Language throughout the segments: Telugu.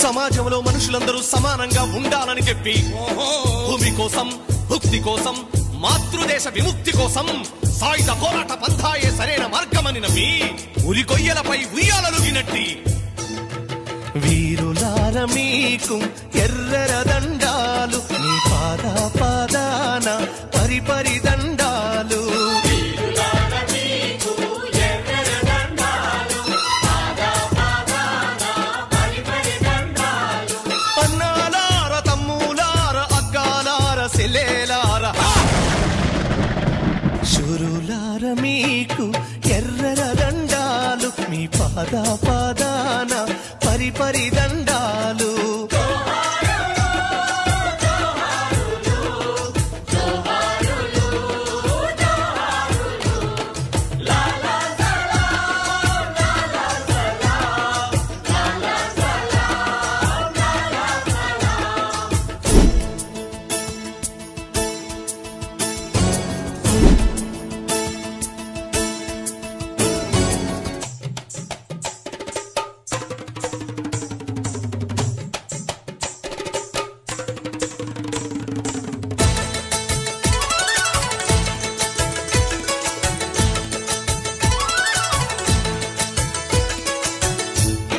సమాజంలో మనుషులందరూ సమానంగా ఉండాలని చెప్పి భూమి కోసం, భుక్తి కోసం, మాతృదేశ విముక్తి కోసం సాయుధ పోరాట పంథాయే సరైన మార్గమని నమ్మి ఉలికొయ్యలపై ఉయ్యాలలుగినట్టి వీరులార మీకు ఎర్రర దండాలు, మీ పాద పాదాన పరిపరి దండాలు. అన్నాలార తమ్ములార అక్కాలార సెలేలార శూరులార మీకు ఎర్రర దండాలు, మీ పాద పాదాన పరిపరి దండాలు.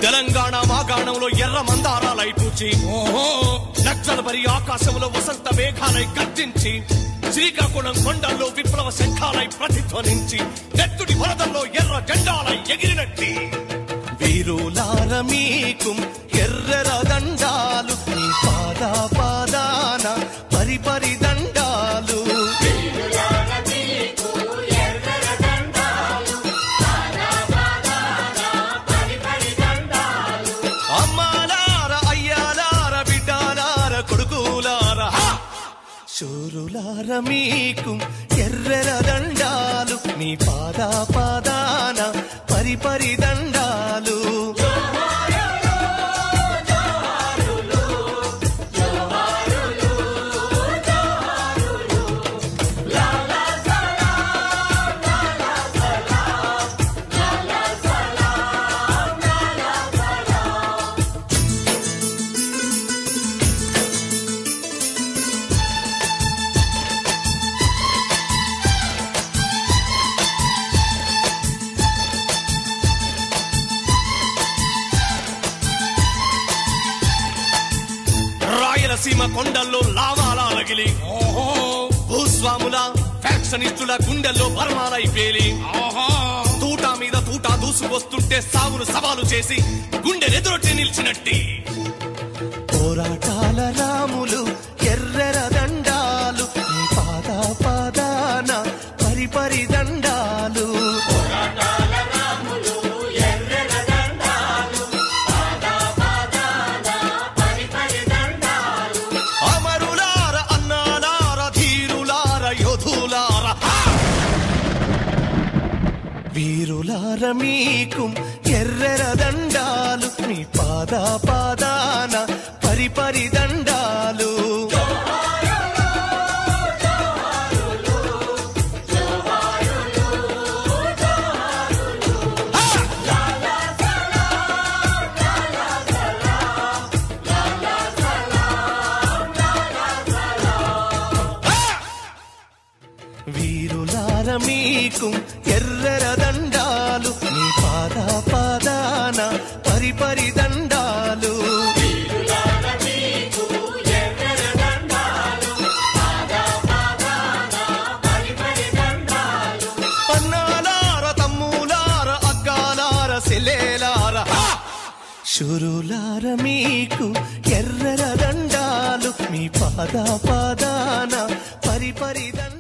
తెలంగాణ మాగాణంలో ఎర్ర మందారాలై పూచి, నక్సల్బరి ఆకాశంలో వసంత మేఘాలై గర్జించి, శ్రీకాకుళం కొండల్లో విప్లవ శంఖాలై ప్రతిధ్వనించి, నెత్తుడి వరదల్లో ఎర్ర జెండాలై ఎగిరినట్టి వీరులార మీకు ఎర్రర దండాలు, మీ పాద పాదాన పరిపరి దండాలు. శూరులార మీకు ఎర్రర దండాలు, మీ పాద పాదాన పరిపరి దండాలు. రాయలసీమ కొండల్లో లావాలగిలి, భూస్వాముల ఫ్యాక్షనిస్టుల గుండెల్లో బర్మాలై పేలి, తూటా మీద తూటా దూసుకొస్తుంటే సావును సవాలు చేసి గుండెనెదురొట్టి నిలిచినట్టి పోరాటాల రాములు ఎర్రర దండాలు, మీ పాద పాదాన పరిపరి దండాలు. వీరులార మీకు ఎర్రర దండాలు, మీ పాద పాదాన పరిపరి దండాలు. వీరులార మీకు ఎర్రర దండాలు, మీ పాద పాదాన పరిపరి దండాలు. అన్నాలార తమ్ములార అక్కాలార సెలేలార శూరులార మీకు ఎర్రర దండాలు, మీ పాద పాదాన పరిపరి దండాలు.